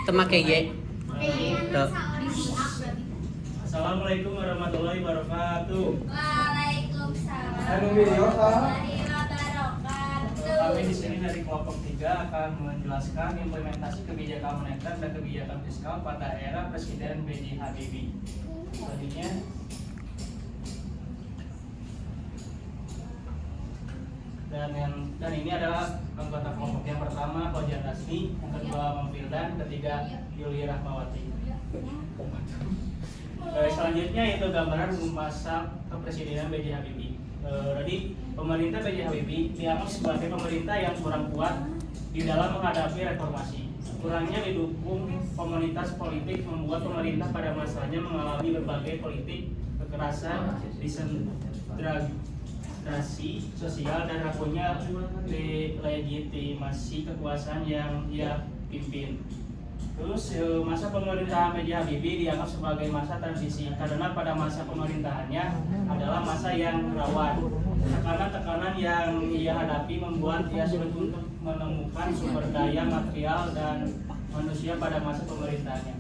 Temake ye. Tuh. Assalamualaikum warahmatullahi wabarakatuh. Waalaikumsalam Kami warahmatullahi wabarakatuh. di sini dari kelompok 3 akan menjelaskan implementasi kebijakan moneter dan kebijakan fiskal pada era Presiden B.J. Habibie. Selanjutnya, dan ini adalah anggota kelompok yang pertama Fauzan Rasmi, yang kedua Mamfildan, ketiga Yuli Rahmawati. Selanjutnya itu gambaran masa kepresidenan B.J. Habibie. Jadi pemerintah B.J. Habibie dianggap sebagai pemerintah yang kurang kuat di dalam menghadapi reformasi. Kurangnya didukung komunitas politik membuat pemerintah pada masanya mengalami berbagai politik kekerasan, disintegrasi sosial, dan rapuhnya delegitimasi kekuasaan yang ia pimpin. Terus masa pemerintahan B.J. Habibie dianggap sebagai masa transisi karena pada masa pemerintahannya adalah masa yang rawan. Tekanan-tekanan yang ia hadapi membuat ia sulit untuk menemukan sumber daya material dan manusia pada masa pemerintahannya.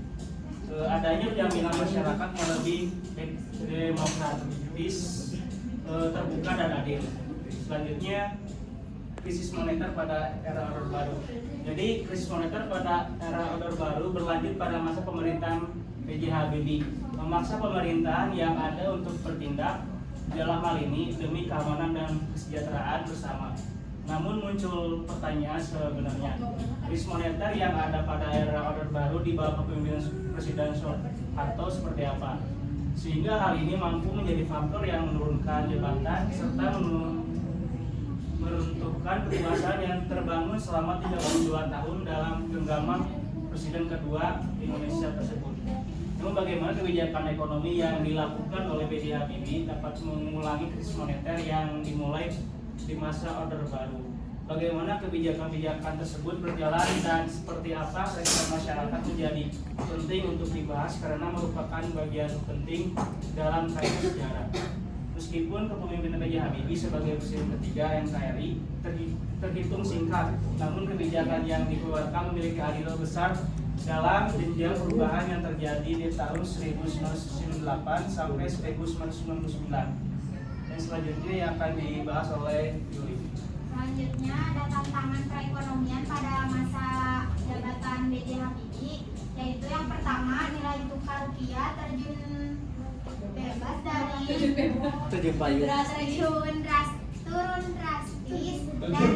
Adanya jaminan masyarakat yang lebih demokratis, terbuka dan adil. Selanjutnya, krisis moneter pada era Orde Baru. Jadi krisis moneter pada era Orde Baru berlanjut pada masa pemerintahan B.J. Habibie, memaksa pemerintahan yang ada untuk bertindak dalam hal ini demi keamanan dan kesejahteraan bersama. Namun muncul pertanyaan sebenarnya, krisis moneter yang ada pada era Orde Baru di bawah kepemimpinan Presiden Soeharto seperti apa? Sehingga hal ini mampu menjadi faktor yang menurunkan jabatan serta meruntuhkan kekuasaan yang terbangun selama 32 tahun dalam genggaman Presiden kedua Indonesia tersebut. Namun bagaimana kebijakan ekonomi yang dilakukan oleh B.J. Habibie dapat mengulangi krisis moneter yang dimulai di masa Orde Baru? Bagaimana kebijakan-kebijakan tersebut berjalan dan seperti apa respon masyarakat menjadi penting untuk dibahas karena merupakan bagian penting dalam kaitan sejarah. Meskipun kepemimpinan B.J. Habibie sebagai presiden ketiga NKRI terhitung singkat, namun kebijakan yang dikeluarkan memiliki andil besar dalam jenjang perubahan yang terjadi di tahun 1998 sampai 1999. Dan selanjutnya yang akan dibahas oleh Yuli. Selanjutnya ada tantangan perekonomian pada masa jabatan B.J. Habibie, yaitu yang pertama nilai tukar rupiah turun drastis dari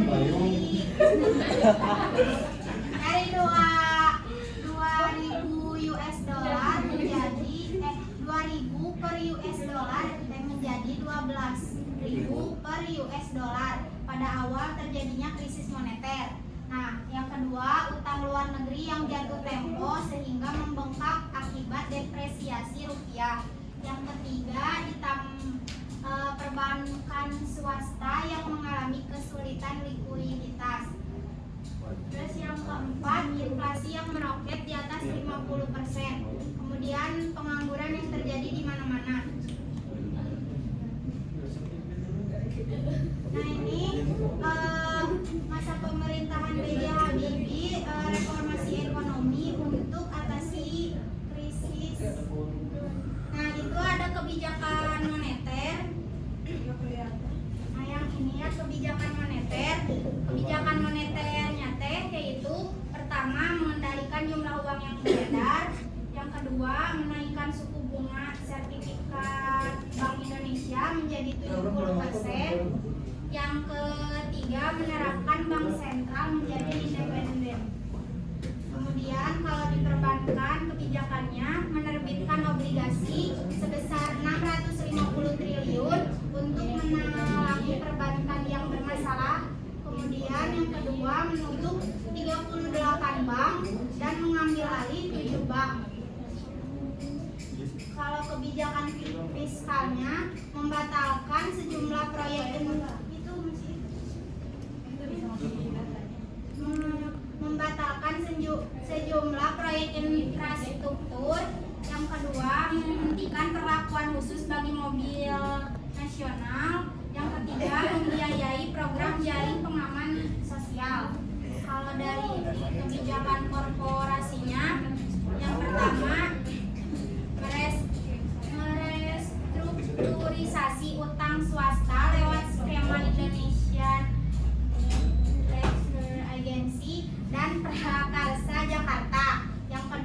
2.000 US dollar menjadi 2.000 per US dollar dan menjadi 12.000 per US dollar pada awal terjadinya krisis moneter. Nah, yang kedua, utang luar negeri yang jatuh tempo sehingga membengkak akibat depresiasi rupiah. Yang ketiga, perbankan swasta yang mengalami kesulitan likuiditas. Terus yang keempat, inflasi yang meroket di atas 50%. Kemudian pengangguran yang terjadi di mana-mana. Nah, ini masa pemerintahan B.J. Habibie, reformasi ekonomi untuk atasi krisis. Nah, itu ada kebijakan moneter. Nah, yang ini ya kebijakan moneter. Kebijakan moneternya yaitu pertama mengendalikan jumlah uang yang beredar. Yang kedua menaikkan suku bunga sertifikat Bank Indonesia menjadi 70%. Yang ketiga menerapkan bank sentral menjadi independen. Kemudian kalau di perbankan kebijakannya menerbitkan obligasi sebesar 650 triliun untuk menangani perbankan yang bermasalah. Kemudian yang kedua menutup 38 bank dan mengambil alih 7 bank. Kalau kebijakan fiskalnya membatalkan sejumlah proyek sejumlah proyek infrastruktur. Yang kedua, menghentikan perlakuan khusus bagi mobil nasional. Yang ketiga, membiayai program jaring pengaman sosial. Kalau dari kebijakan korporat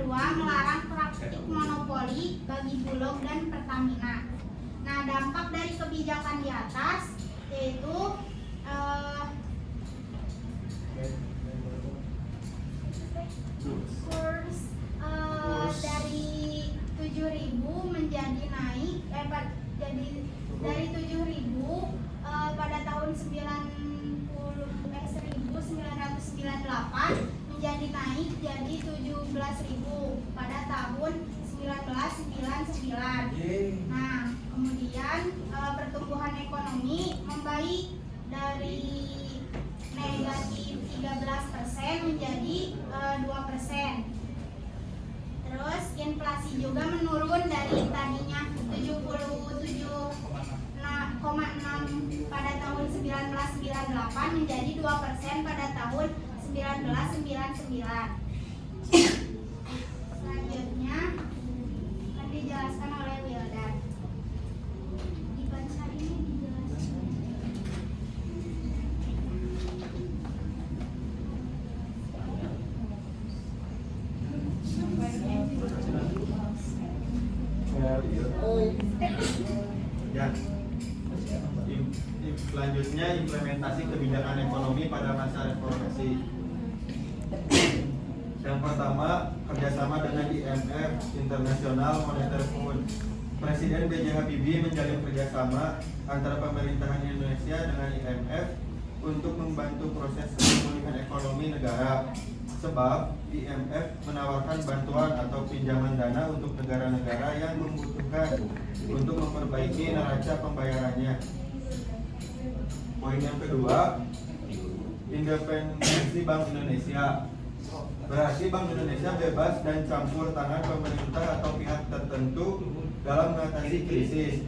kedua, melarang praktik monopoli bagi Bulog dan Pertamina. Nah, dampak dari kebijakan di atas yaitu kurs dari 7.000 menjadi naik jadi dari 7.000 pada tahun 1998 menjadi naik jadi 17.000 pada tahun 1999. Nah, kemudian pertumbuhan ekonomi membaik dari negatif 13% menjadi 2%. Terus inflasi juga menurun dari tadinya 77,6 pada tahun 1998 menjadi 2% pada tahun 1999. Selanjutnya akan dijelaskan oleh Wildan. Dibaca ini dijelaskan. Ya. Selanjutnya implementasi kebijakan ekonomi pada masa reformasi. Yang pertama, kerjasama dengan IMF, International Monetary Fund. Presiden B.J. Habibie menjalin kerjasama antara pemerintahan Indonesia dengan IMF untuk membantu proses pemulihan ekonomi negara. Sebab IMF menawarkan bantuan atau pinjaman dana untuk negara-negara yang membutuhkan untuk memperbaiki neraca pembayarannya. Poin yang kedua, independensi Bank Indonesia. Berarti Bank Indonesia bebas dan campur tangan pemerintah atau pihak tertentu dalam mengatasi krisis.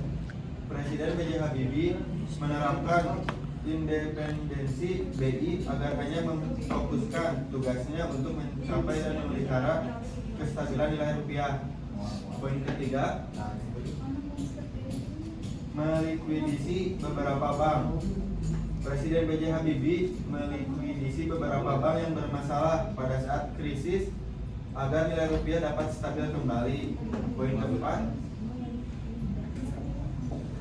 Presiden B.J. Habibie menerapkan independensi BI agar hanya memfokuskan tugasnya untuk mencapai dan memelihara kestabilan nilai rupiah. Poin ketiga, melikuidisi beberapa bank. Presiden B.J. Habibie melikuidisi beberapa bank yang bermasalah pada saat krisis agar nilai rupiah dapat stabil kembali. Poin keempat,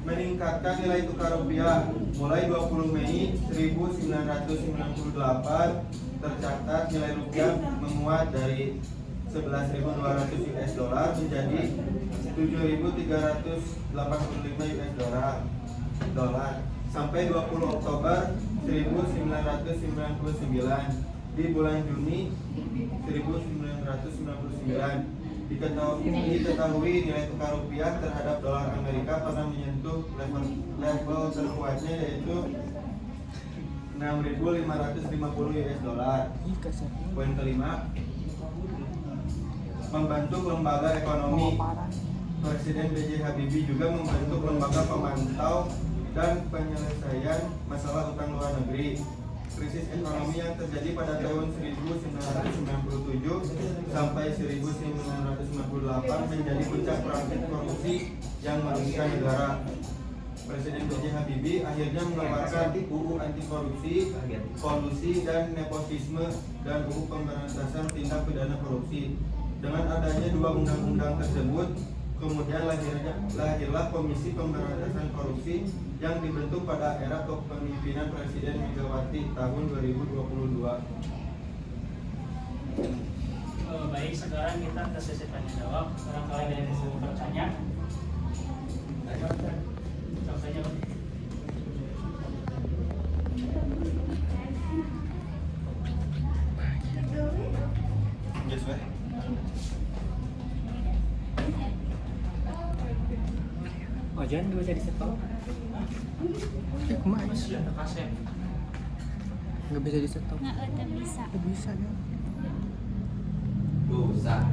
meningkatkan nilai tukar rupiah. Mulai 20 Mei 1998 tercatat nilai rupiah menguat dari 11.200 US dollar menjadi 7.385 US dollar sampai 20 Oktober 1999. Di bulan Juni 1999 diketahui nilai tukar rupiah terhadap dolar Amerika pernah menyentuh level terkuatnya yaitu 6.550 US dollar. Poin kelima, membentuk lembaga ekonomi. Presiden B.J. Habibie juga membentuk lembaga pemantau dan penyelesaian masalah utang luar negeri. Krisis ekonomi yang terjadi pada tahun 1997 sampai 1998 menjadi puncak praktik korupsi yang merugikan negara. Presiden B.J. Habibie akhirnya mengeluarkan UU anti korupsi, kolusi dan nepotisme dan UU pemberantasan tindak pidana korupsi. Dengan adanya dua undang-undang tersebut, kemudian lahirlah Komisi Pemberantasan Korupsi yang dibentuk pada era kepemimpinan Presiden Megawati tahun 2022. Baik, sekarang kita ke sesi tanya jawab. Barangkali ada yang mau bertanya. Contohnya, Pak. Yes, Pak. Oh, jangan dulu jadi setop. Kemana? Masih ada kaset. Nggak bisa di setop. Nggak bisa. Bisa ya. Bisa.